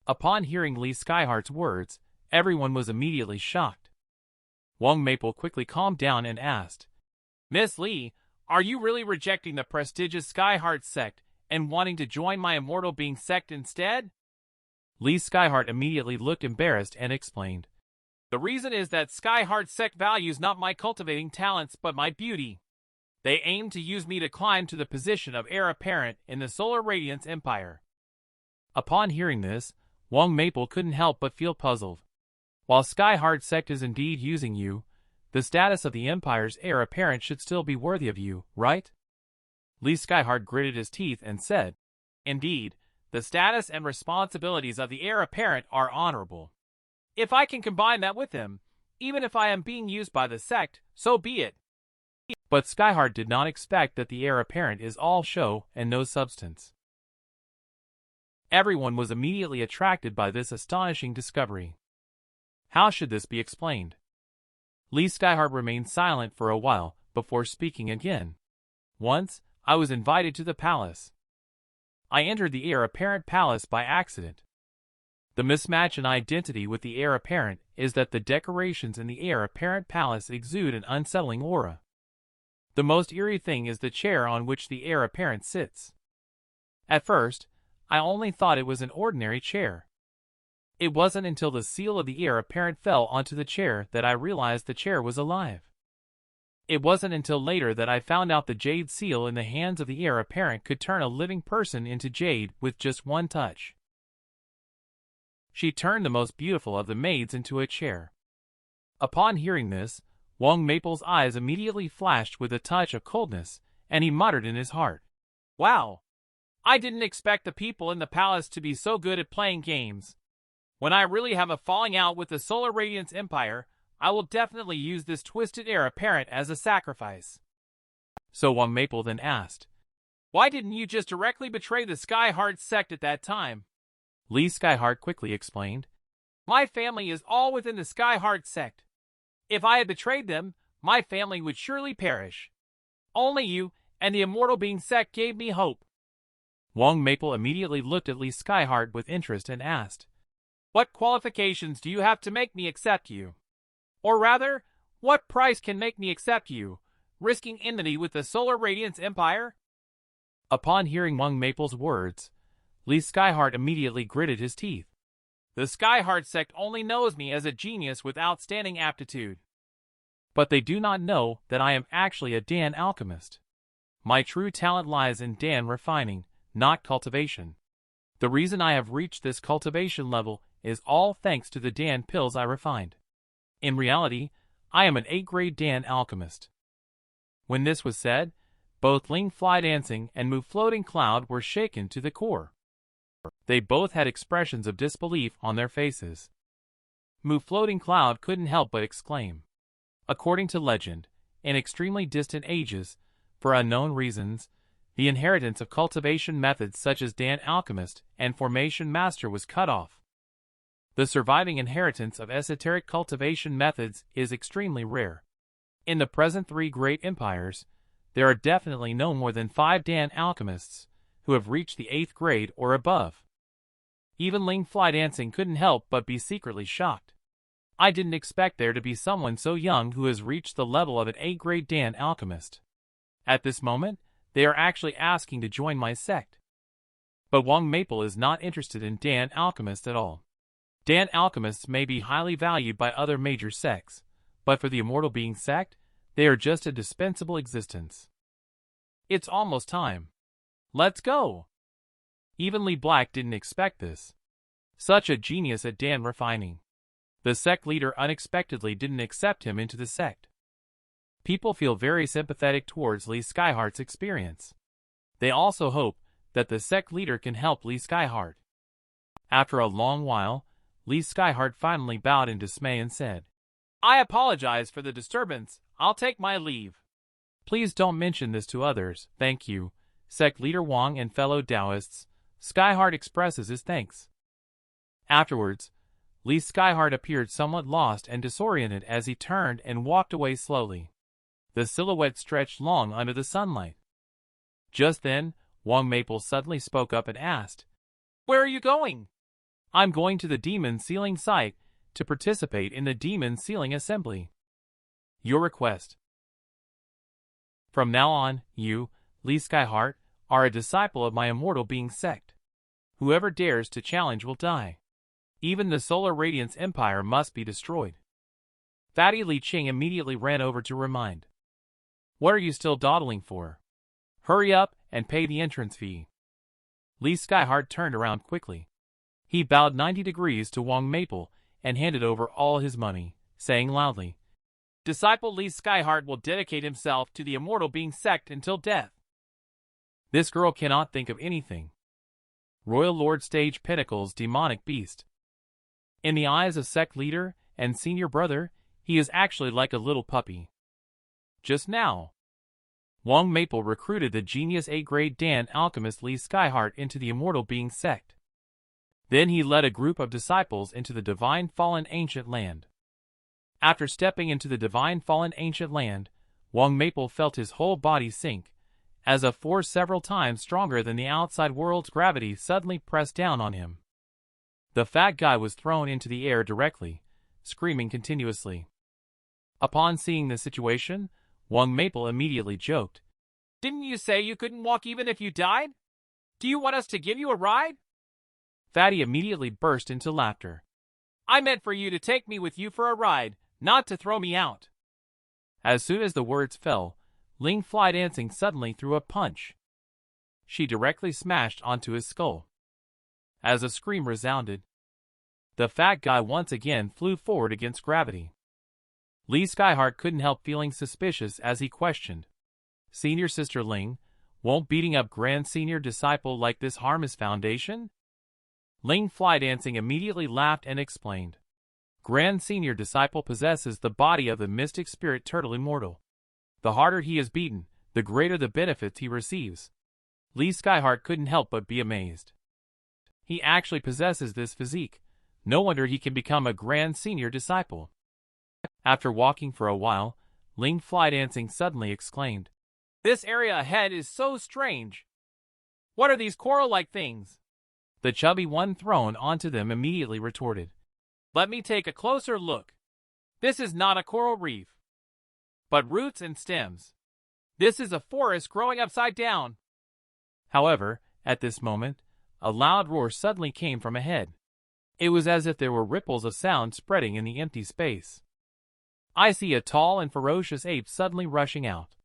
Upon hearing Lee Skyheart's words, everyone was immediately shocked. Wang Maple quickly calmed down and asked, "Miss Lee, are you really rejecting the prestigious Skyheart Sect and wanting to join my Immortal Being Sect instead?" Lee Skyheart immediately looked embarrassed and explained, "The reason is that Skyheart Sect values not my cultivating talents but my beauty. They aim to use me to climb to the position of heir apparent in the Solar Radiance Empire." Upon hearing this, Wang Maple couldn't help but feel puzzled. While Skyheart Sect is indeed using you, the status of the Empire's heir apparent should still be worthy of you, right? Lee Skyheart gritted his teeth and said, "Indeed, the status and responsibilities of the heir apparent are honorable. If I can combine that with him, even if I am being used by the sect, so be it." But Skyheart did not expect that the heir apparent is all show and no substance. Everyone was immediately attracted by this astonishing discovery. How should this be explained? Lee Skyheart remained silent for a while before speaking again. "Once, I was invited to the palace. I entered the heir apparent palace by accident. The mismatch in identity with the heir apparent is that the decorations in the heir apparent palace exude an unsettling aura. The most eerie thing is the chair on which the heir apparent sits. At first, I only thought it was an ordinary chair. It wasn't until the seal of the heir apparent fell onto the chair that I realized the chair was alive. It wasn't until later that I found out the jade seal in the hands of the heir apparent could turn a living person into jade with just one touch." She turned the most beautiful of the maids into a chair. Upon hearing this, Wang Maple's eyes immediately flashed with a touch of coldness, and he muttered in his heart, "Wow! I didn't expect the people in the palace to be so good at playing games. When I really have a falling out with the Solar Radiance Empire, I will definitely use this twisted heir apparent as a sacrifice." So Wang Maple then asked, "Why didn't you just directly betray the Skyheart Sect at that time?" Lee Skyheart quickly explained, "My family is all within the Skyheart Sect. If I had betrayed them, my family would surely perish. Only you and the Immortal Being Sect gave me hope." Wang Maple immediately looked at Lee Skyheart with interest and asked, "What qualifications do you have to make me accept you? Or rather, what price can make me accept you, risking enmity with the Solar Radiance Empire?" Upon hearing Wang Maple's words, Lee Skyheart immediately gritted his teeth. The Skyheart sect only knows me as a genius with outstanding aptitude. But they do not know that I am actually a Dan alchemist. My true talent lies in Dan refining, not cultivation. The reason I have reached this cultivation level is all thanks to the Dan pills I refined. In reality, I am an 8th-grade Dan alchemist. When this was said, both Ling Fly Dancing and Mu Floating Cloud were shaken to the core. They both had expressions of disbelief on their faces. Mu Floating Cloud couldn't help but exclaim. According to legend, in extremely distant ages, for unknown reasons, the inheritance of cultivation methods such as Dan Alchemist and Formation Master was cut off. The surviving inheritance of esoteric cultivation methods is extremely rare. In the present 3 great empires, there are definitely no more than 5 Dan alchemists who have reached the 8th grade or above. Even Ling Fly Dancing couldn't help but be secretly shocked. I didn't expect there to be someone so young who has reached the level of an 8th-grade Dan alchemist. At this moment, they are actually asking to join my sect. But Wang Maple is not interested in Dan alchemists at all. Dan alchemists may be highly valued by other major sects, but for the Immortal Being Sect, they are just a dispensable existence. It's almost time. Let's go! Even Lee Black didn't expect this. Such a genius at Dan refining. The sect leader unexpectedly didn't accept him into the sect. People feel very sympathetic towards Lee Skyheart's experience. They also hope that the sect leader can help Lee Skyheart. After a long while, Lee Skyheart finally bowed in dismay and said, "I apologize for the disturbance. I'll take my leave." "Please don't mention this to others, thank you, sect leader Wang and fellow Taoists." Skyheart expresses his thanks. Afterwards, Lee Skyheart appeared somewhat lost and disoriented as he turned and walked away slowly. The silhouette stretched long under the sunlight. Just then, Wang Maple suddenly spoke up and asked, "Where are you going?" "I'm going to the Demon Sealing site to participate in the Demon Sealing Assembly." "Your request." "From now on, you, Lee Skyheart, are a disciple of my Immortal Being Sect. Whoever dares to challenge will die. Even the Solar Radiance Empire must be destroyed." Fatty Li Ching immediately ran over to remind. "What are you still dawdling for? Hurry up and pay the entrance fee." Lee Skyheart turned around quickly. He bowed 90 degrees to Wang Maple and handed over all his money, saying loudly, "Disciple Lee Skyheart will dedicate himself to the Immortal Being Sect until death." This girl cannot think of anything. Royal Lord Stage Pinnacle's demonic beast. In the eyes of sect leader and senior brother, he is actually like a little puppy. Just now, Wang Maple recruited the genius 8th-grade Dan alchemist Lee Skyheart into the Immortal Being Sect. Then he led a group of disciples into the Divine Fallen Ancient Land. After stepping into the Divine Fallen Ancient Land, Wang Maple felt his whole body sink, as a force several times stronger than the outside world's gravity suddenly pressed down on him. The fat guy was thrown into the air directly, screaming continuously. Upon seeing the situation, Wang Maple immediately joked, "Didn't you say you couldn't walk even if you died? Do you want us to give you a ride?" Fatty immediately burst into laughter. "I meant for you to take me with you for a ride, not to throw me out." As soon as the words fell, Ling Fly Dancing suddenly threw a punch. She directly smashed onto his skull. As a scream resounded, the fat guy once again flew forward against gravity. Lee Skyheart couldn't help feeling suspicious as he questioned, "Senior Sister Ling, won't beating up Grand Senior Disciple like this harm his foundation?" Ling Fly Dancing immediately laughed and explained, "Grand Senior Disciple possesses the body of the mystic spirit turtle immortal. The harder he is beaten, the greater the benefits he receives." Lee Skyheart couldn't help but be amazed. He actually possesses this physique. No wonder he can become a Grand Senior Disciple. After walking for a while, Ling Fly Dancing suddenly exclaimed, "This area ahead is so strange. What are these coral-like things?" The chubby one thrown onto them immediately retorted, "Let me take a closer look. This is not a coral reef, but roots and stems. This is a forest growing upside down." However, at this moment, a loud roar suddenly came from ahead. It was as if there were ripples of sound spreading in the empty space. I see a tall and ferocious ape suddenly rushing out.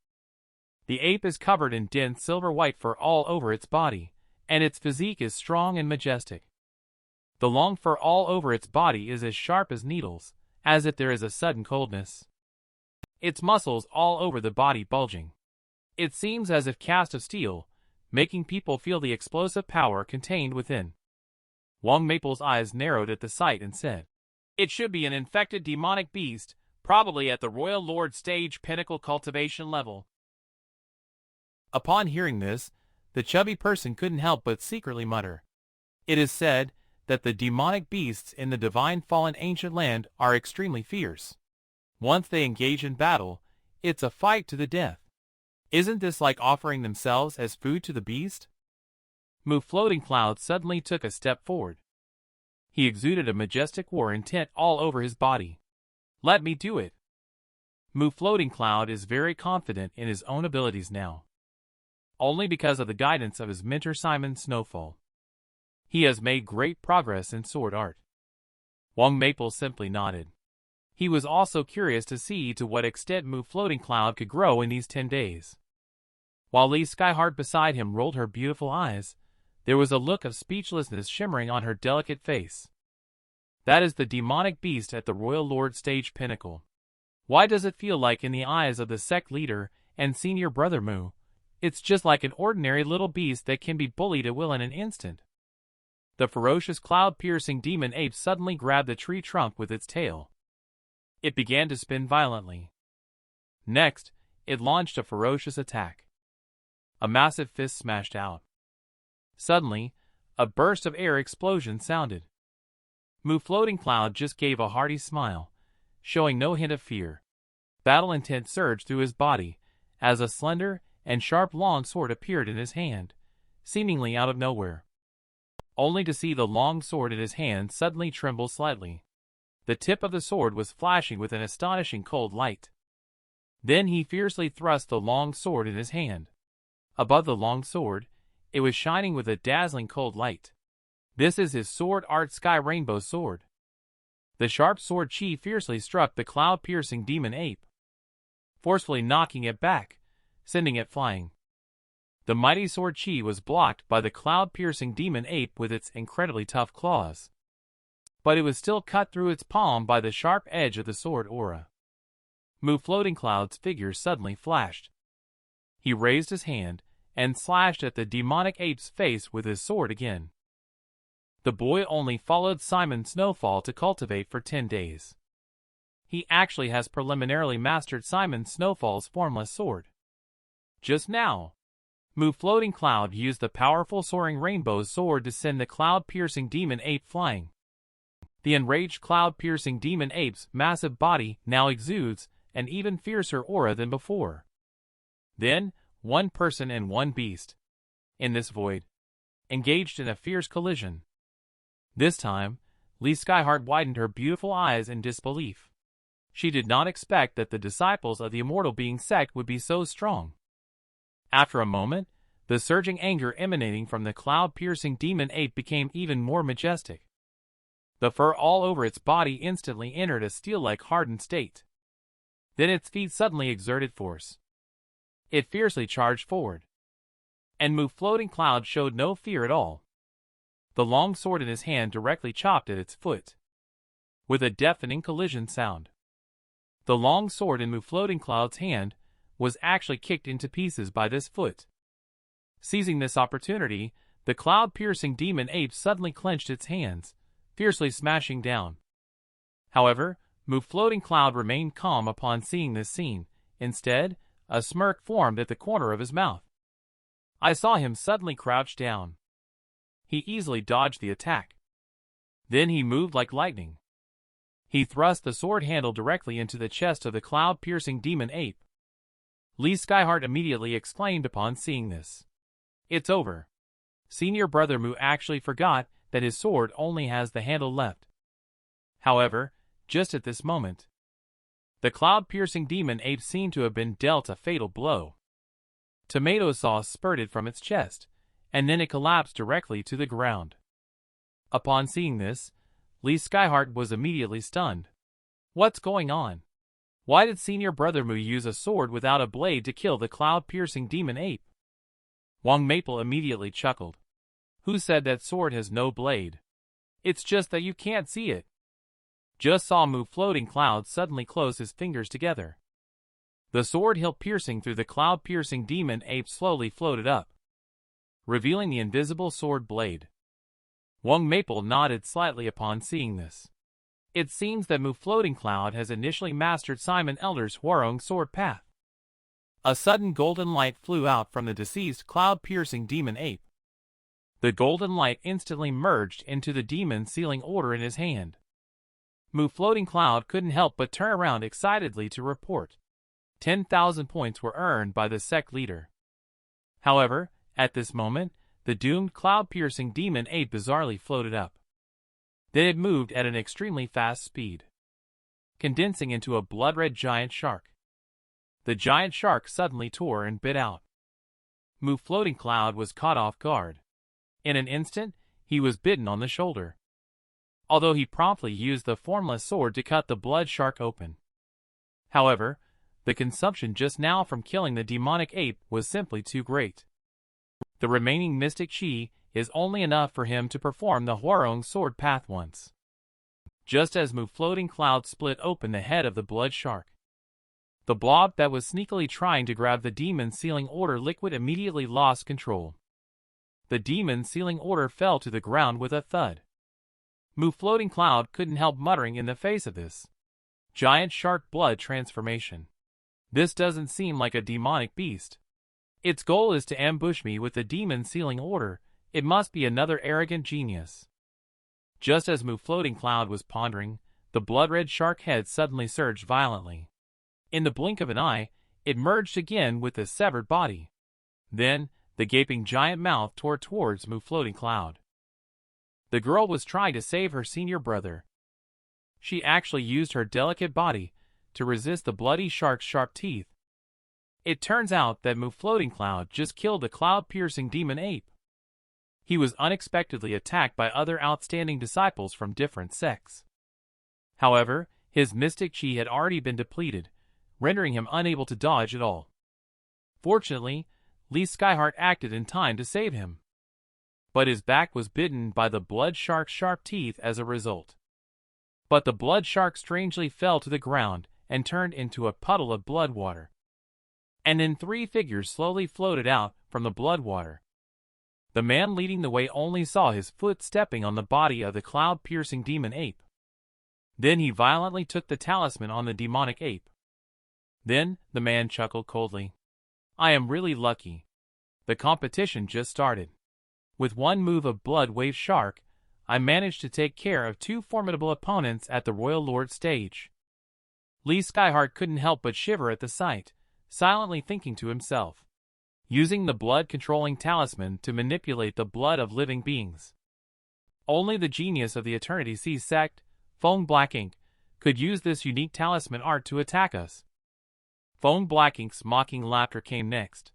The ape is covered in dense silver-white fur all over its body, and its physique is strong and majestic. The long fur all over its body is as sharp as needles, as if there is a sudden coldness. Its muscles all over the body bulging. It seems as if cast of steel, making people feel the explosive power contained within. Wang Maple's eyes narrowed at the sight and said, "It should be an infected demonic beast, probably at the Royal Lord stage pinnacle cultivation level." Upon hearing this, the chubby person couldn't help but secretly mutter. It is said that the demonic beasts in the divine fallen ancient land are extremely fierce. Once they engage in battle, it's a fight to the death. Isn't this like offering themselves as food to the beast? Floating Cloud suddenly took a step forward. He exuded a majestic war intent all over his body. "Let me do it." Floating Cloud is very confident in his own abilities now. Only because of the guidance of his mentor Simon Snowfall. He has made great progress in sword art. Wang Maple simply nodded. He was also curious to see to what extent Floating Cloud could grow in these 10 days. While Lee Skyheart beside him rolled her beautiful eyes, there was a look of speechlessness shimmering on her delicate face. That is the demonic beast at the Royal Lord stage pinnacle. Why does it feel like in the eyes of the sect leader and senior brother Mu, it's just like an ordinary little beast that can be bullied at will in an instant? The ferocious cloud-piercing demon ape suddenly grabbed the tree trunk with its tail. It began to spin violently. Next, it launched a ferocious attack. A massive fist smashed out. Suddenly, a burst of air explosion sounded. Floating Cloud just gave a hearty smile, showing no hint of fear. Battle intent surged through his body, as a slender and sharp long sword appeared in his hand, seemingly out of nowhere. Only to see the long sword in his hand suddenly tremble slightly. The tip of the sword was flashing with an astonishing cold light. Then he fiercely thrust the long sword in his hand. Above the long sword, it was shining with a dazzling cold light. This is his sword art Sky Rainbow Sword. The sharp sword chi fiercely struck the cloud-piercing demon ape, forcefully knocking it back, sending it flying. The mighty sword chi was blocked by the cloud-piercing demon ape with its incredibly tough claws, but it was still cut through its palm by the sharp edge of the sword aura. Floating Cloud's figure suddenly flashed. He raised his hand and slashed at the demonic ape's face with his sword again. The boy only followed Simon Snowfall to cultivate for 10 days. He actually has preliminarily mastered Simon Snowfall's formless sword. Just now, Floating Cloud used the powerful soaring rainbow sword to send the cloud-piercing demon ape flying. The enraged cloud-piercing demon ape's massive body now exudes an even fiercer aura than before. Then, one person and one beast, in this void, engaged in a fierce collision. This time, Lee Skyheart widened her beautiful eyes in disbelief. She did not expect that the disciples of the Immortal Being Sect would be so strong. After a moment, the surging anger emanating from the cloud-piercing demon ape became even more majestic. The fur all over its body instantly entered a steel-like hardened state. Then its feet suddenly exerted force. It fiercely charged forward. And Floating Cloud showed no fear at all. The long sword in his hand directly chopped at its foot, with a deafening collision sound. The long sword in Floating Cloud's hand was actually kicked into pieces by this foot. Seizing this opportunity, the cloud-piercing demon ape suddenly clenched its hands, fiercely smashing down. However, Floating Cloud remained calm upon seeing this scene. Instead, a smirk formed at the corner of his mouth. I saw him suddenly crouch down. He easily dodged the attack. Then he moved like lightning. He thrust the sword handle directly into the chest of the cloud-piercing demon ape. Lee Skyheart immediately exclaimed upon seeing this. "It's over." Senior brother Mu actually forgot that his sword only has the handle left. However, just at this moment, the cloud-piercing demon ape seemed to have been dealt a fatal blow. Tomato sauce spurted from its chest, and then it collapsed directly to the ground. Upon seeing this, Lee Skyheart was immediately stunned. What's going on? Why did Senior Brother Mu use a sword without a blade to kill the cloud-piercing demon ape? Wang Maple immediately chuckled. Who said that sword has no blade? It's just that you can't see it. Just saw Mu floating cloud suddenly close his fingers together. The sword hilt piercing through the cloud-piercing demon ape slowly floated up, revealing the invisible sword blade. Wang Maple nodded slightly upon seeing this. It seems that Mu Floating Cloud has initially mastered Simon Elder's Huarong sword path. A sudden golden light flew out from the deceased cloud-piercing demon ape. The golden light instantly merged into the demon sealing order in his hand. Mu Floating Cloud couldn't help but turn around excitedly to report. 10,000 points were earned by the sect leader. However, at this moment, the doomed cloud-piercing demon ape bizarrely floated up. Then it moved at an extremely fast speed, condensing into a blood-red giant shark. The giant shark suddenly tore and bit out. Mu Floating Cloud was caught off guard. In an instant, he was bitten on the shoulder, although he promptly used the formless sword to cut the blood shark open. However, the consumption just now from killing the demonic ape was simply too great. The remaining mystic chi is only enough for him to perform the Huarong sword path once. Just as Mu Floating Cloud split open the head of the blood shark, the blob that was sneakily trying to grab the demon sealing order liquid immediately lost control. The demon sealing order fell to the ground with a thud. Mu Floating Cloud couldn't help muttering in the face of this giant shark blood transformation. This doesn't seem like a demonic beast. Its goal is to ambush me with the demon sealing order. It must be another arrogant genius. Just as Mu Floating Cloud was pondering, the blood-red shark head suddenly surged violently. In the blink of an eye, it merged again with the severed body. Then, the gaping giant mouth tore towards Mu Floating Cloud. The girl was trying to save her senior brother. She actually used her delicate body to resist the bloody shark's sharp teeth. It turns out that Mu Floating Cloud just killed a cloud-piercing demon ape. He was unexpectedly attacked by other outstanding disciples from different sects. However, his mystic chi had already been depleted, rendering him unable to dodge at all. Fortunately, Lee Skyheart acted in time to save him, but his back was bitten by the blood shark's sharp teeth as a result. But the blood shark strangely fell to the ground and turned into a puddle of blood water. And then 3 figures slowly floated out from the blood water. The man leading the way only saw his foot stepping on the body of the cloud-piercing demon ape. Then he violently took the talisman on the demonic ape. Then, the man chuckled coldly. I am really lucky. The competition just started. With one move of Blood Wave Shark, I managed to take care of 2 formidable opponents at the Royal Lord stage. Lee Skyheart couldn't help but shiver at the sight, silently thinking to himself. Using the blood-controlling talisman to manipulate the blood of living beings. Only the genius of the Eternity Sea sect, Feng Blackink, could use this unique talisman art to attack us. Feng Blackink's mocking laughter came next.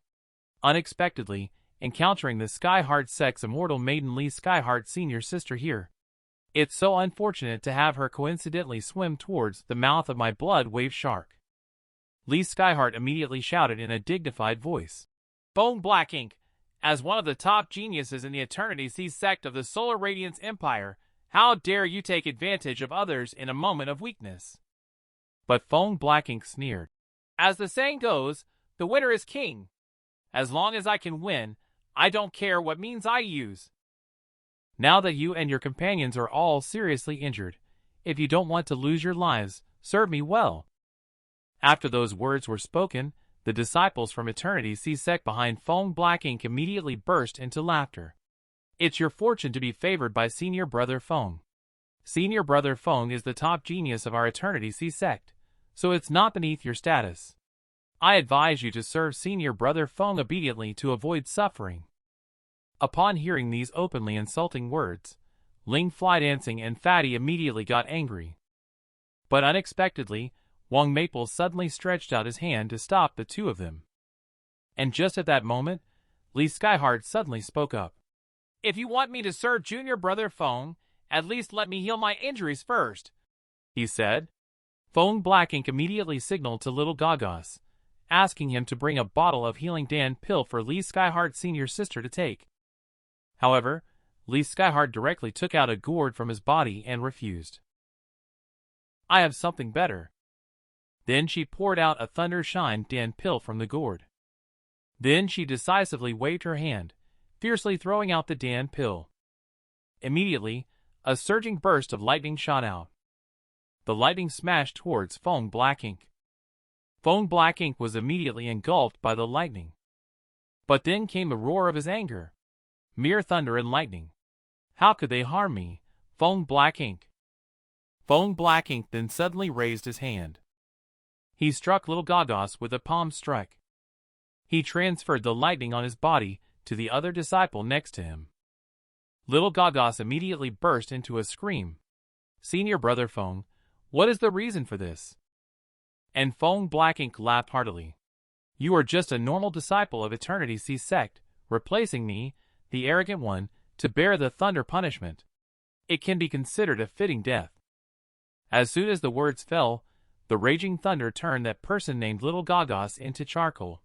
Unexpectedly, encountering the Skyheart sect's immortal maiden Lee Skyheart's senior sister here. It's so unfortunate to have her coincidentally swim towards the mouth of my blood wave shark. Lee Skyheart immediately shouted in a dignified voice. Feng Blackink, as one of the top geniuses in the Eternity Sea sect of the Solar Radiance Empire, how dare you take advantage of others in a moment of weakness? But Feng Blackink sneered. As the saying goes, the winner is king. As long as I can win, I don't care what means I use. Now that you and your companions are all seriously injured, if you don't want to lose your lives, serve me well. After those words were spoken, the disciples from Eternity Sea sect behind Feng Blackink immediately burst into laughter. It's your fortune to be favored by Senior Brother Feng. Senior Brother Feng is the top genius of our Eternity Sea sect, so it's not beneath your status. I advise you to serve Senior Brother Feng obediently to avoid suffering. Upon hearing these openly insulting words, Ling Fly Dancing and Fatty immediately got angry. But unexpectedly, Wang Maple suddenly stretched out his hand to stop the 2 of them. And just at that moment, Lee Skyheart suddenly spoke up. If you want me to serve Junior Brother Feng, At least let me heal my injuries first, he said. Feng Black Ink immediately signaled to Little Gagos, asking him to bring a bottle of healing Dan pill for Lee Skyheart Sr.'s sister to take. However, Lee Skyheart directly took out a gourd from his body and refused. I have something better. Then she poured out a Thunder Shine Dan pill from the gourd. Then she decisively waved her hand, fiercely throwing out the Dan pill. Immediately, a surging burst of lightning shot out. The lightning smashed towards Feng Black Ink. Feng Black Ink was immediately engulfed by the lightning. But then came the roar of his anger. Mere thunder and lightning. How could they harm me, Feng Black Ink? Feng Black Ink then suddenly raised his hand. He struck Little Gagos with a palm strike. He transferred the lightning on his body to the other disciple next to him. Little Gagos immediately burst into a scream. Senior Brother Feng, what is the reason for this? And Feng Black Ink laughed heartily. You are just a normal disciple of Eternity C Sect, replacing me, the arrogant one, to bear the thunder punishment. It can be considered a fitting death. As soon as the words fell, the raging thunder turned that person named Little Gagos into charcoal.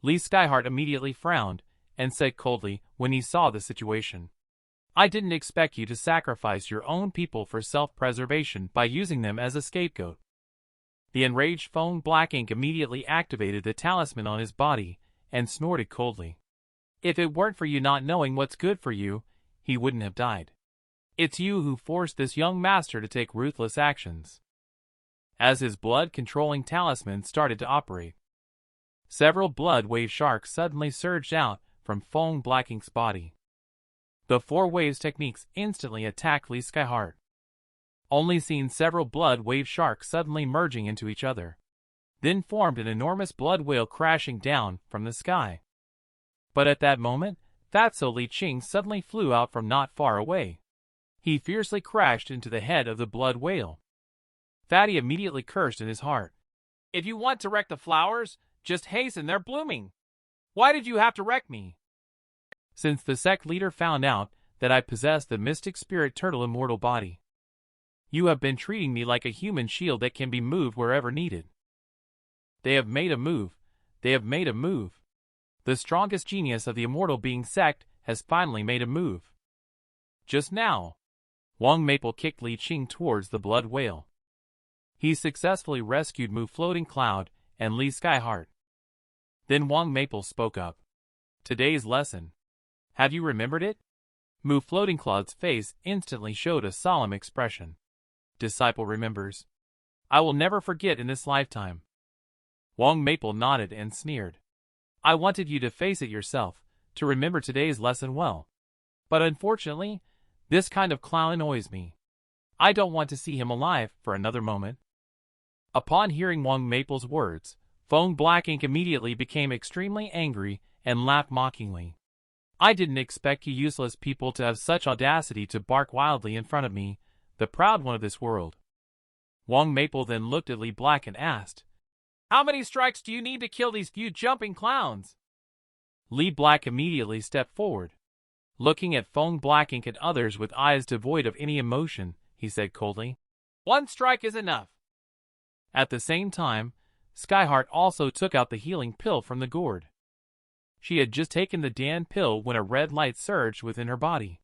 Lee Skyheart immediately frowned and said coldly when he saw the situation. I didn't expect you to sacrifice your own people for self-preservation by using them as a scapegoat. The enraged Feng Black Ink immediately activated the talisman on his body and snorted coldly. If it weren't for you not knowing what's good for you, he wouldn't have died. It's you who forced this young master to take ruthless actions. As his blood-controlling talisman started to operate, several blood wave sharks suddenly surged out from Feng Black Ink's body. The four waves techniques instantly attacked Lee Skyheart. Only seen several blood wave sharks suddenly merging into each other, then formed an enormous blood whale crashing down from the sky. But at that moment, Fatso Li Qing suddenly flew out from not far away. He fiercely crashed into the head of the blood whale. Fatty immediately cursed in his heart. If you want to wreck the flowers, just hasten their blooming. Why did you have to wreck me? Since the sect leader found out that I possess the mystic spirit turtle immortal body, you have been treating me like a human shield that can be moved wherever needed. They have made a move. They have made a move. The strongest genius of the Immortal Being Sect has finally made a move. Just now, Wang Maple kicked Li Qing towards the blood whale. He successfully rescued Mu Floating Cloud and Lee Skyheart. Then Wang Maple spoke up. Today's lesson. Have you remembered it? Mu Floating Cloud's face instantly showed a solemn expression. Disciple remembers. I will never forget in this lifetime. Wang Maple nodded and sneered. I wanted you to face it yourself, to remember today's lesson well. But unfortunately, this kind of clown annoys me. I don't want to see him alive for another moment. Upon hearing Wang Maple's words, Feng Black Ink immediately became extremely angry and laughed mockingly. I didn't expect you useless people to have such audacity to bark wildly in front of me, the proud one of this world. Wang Maple then looked at Lee Black and asked, How many strikes do you need to kill these few jumping clowns? Lee Black immediately stepped forward. Looking at Feng Black Ink and others with eyes devoid of any emotion, he said coldly, 1 strike is enough. At the same time, Skyheart also took out the healing pill from the gourd. She had just taken the Dan pill when a red light surged within her body.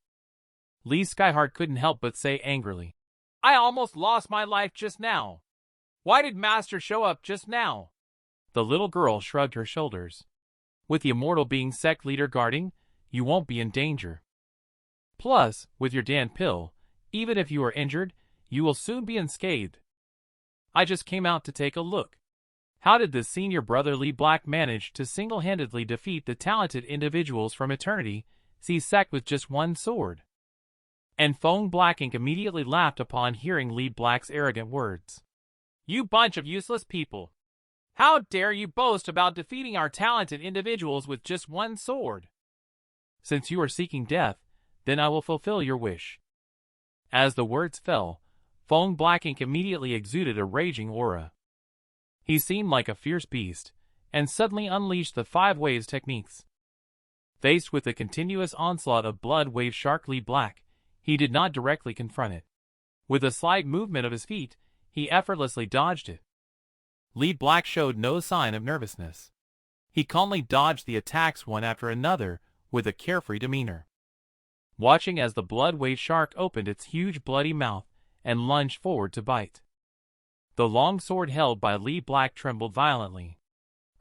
Lee Skyheart couldn't help but say angrily, I almost lost my life just now. Why did Master show up just now? The little girl shrugged her shoulders. With the Immortal Being Sect leader guarding, you won't be in danger. Plus, with your Dan pill, even if you are injured, you will soon be unscathed. I just came out to take a look. How did the senior brother Lee Black manage to single-handedly defeat the talented individuals from Eternity C Sect with just 1 sword? And Feng Black Ink immediately laughed upon hearing Lee Black's arrogant words. You bunch of useless people! How dare you boast about defeating our talented individuals with just 1 sword? Since you are seeking death, then I will fulfill your wish. As the words fell, Feng Black Ink immediately exuded a raging aura. He seemed like a fierce beast, and suddenly unleashed the 5 waves techniques. Faced with the continuous onslaught of blood wave shark Lee Black, He did not directly confront it. With a slight movement of his feet, he effortlessly dodged it. Li Black showed no sign of nervousness. He calmly dodged the attacks one after another with a carefree demeanor. Watching as the blood-wave shark opened its huge bloody mouth and lunged forward to bite. The long sword held by Li Black trembled violently.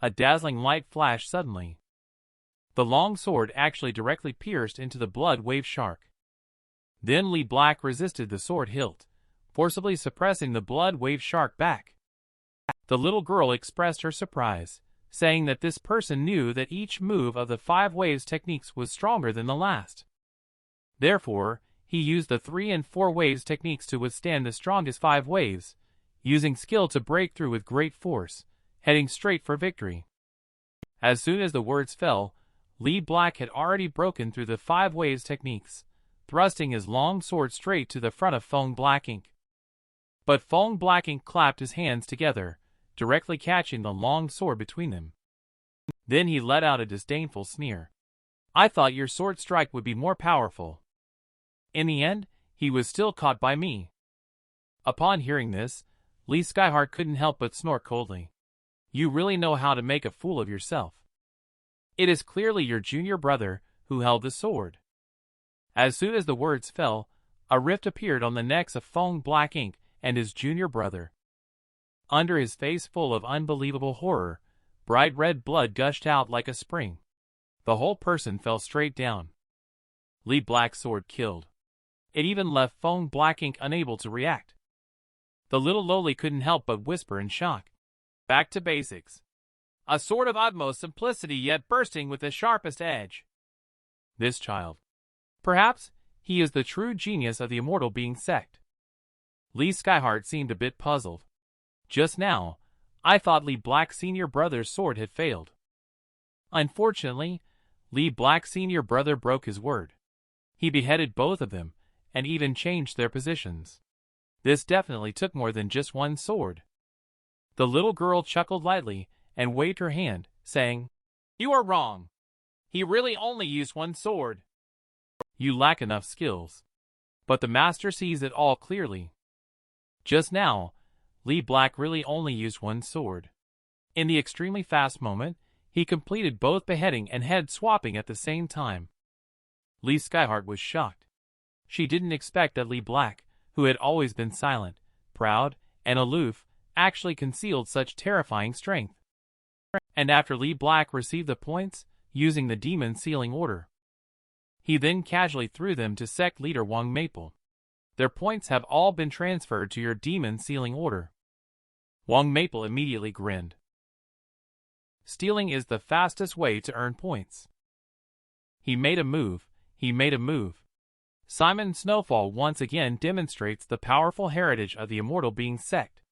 A dazzling light flashed suddenly. The long sword actually directly pierced into the blood-wave shark. Then Li Black resisted the sword hilt, forcibly suppressing the blood-wave shark back. The little girl expressed her surprise, saying that this person knew that each move of the 5 waves techniques was stronger than the last. Therefore, he used the 3 and 4 waves techniques to withstand the strongest 5 waves, using skill to break through with great force, heading straight for victory. As soon as the words fell, Li Black had already broken through the 5 waves techniques, thrusting his long sword straight to the front of Feng Black Ink. But Feng Black Ink clapped his hands together, directly catching the long sword between them. Then he let out a disdainful sneer. "I thought your sword strike would be more powerful." In the end, he was still caught by me. Upon hearing this, Li Skyheart couldn't help but snort coldly. "You really know how to make a fool of yourself. It is clearly your junior brother who held the sword." As soon as the words fell, a rift appeared on the necks of Feng Black Ink and his junior brother. Under his face full of unbelievable horror, bright red blood gushed out like a spring. The whole person fell straight down. Li Black's sword killed. It even left Feng Black Ink unable to react. The little loli couldn't help but whisper in shock. "Back to basics. A sword of utmost simplicity yet bursting with the sharpest edge. This child. Perhaps he is the true genius of the Immortal Being Sect." Li Skyheart seemed a bit puzzled. Just now, I thought Li Black's senior brother's sword had failed. Unfortunately, Li Black's senior brother broke his word. He beheaded both of them, and even changed their positions. This definitely took more than just one sword. The little girl chuckled lightly and waved her hand, saying, "You are wrong. He really only used one sword. You lack enough skills. But the master sees it all clearly. Just now, Li Black really only used one sword. In the extremely fast moment, he completed both beheading and head swapping at the same time." Li Skyheart was shocked. She didn't expect that Li Black, who had always been silent, proud, and aloof, actually concealed such terrifying strength. And after Li Black received the points, using the demon sealing order, he then casually threw them to sect leader Wang Maple. "Their points have all been transferred to your demon sealing order." Wang Maple immediately grinned. Stealing is the fastest way to earn points. He made a move. Simon Snowfall once again demonstrates the powerful heritage of the Immortal Being Sect.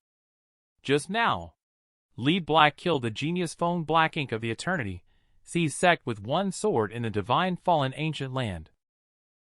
Just now, Li Black killed the genius Feng Black Ink of the Eternity, Sea Sect with one sword in the divine fallen ancient land.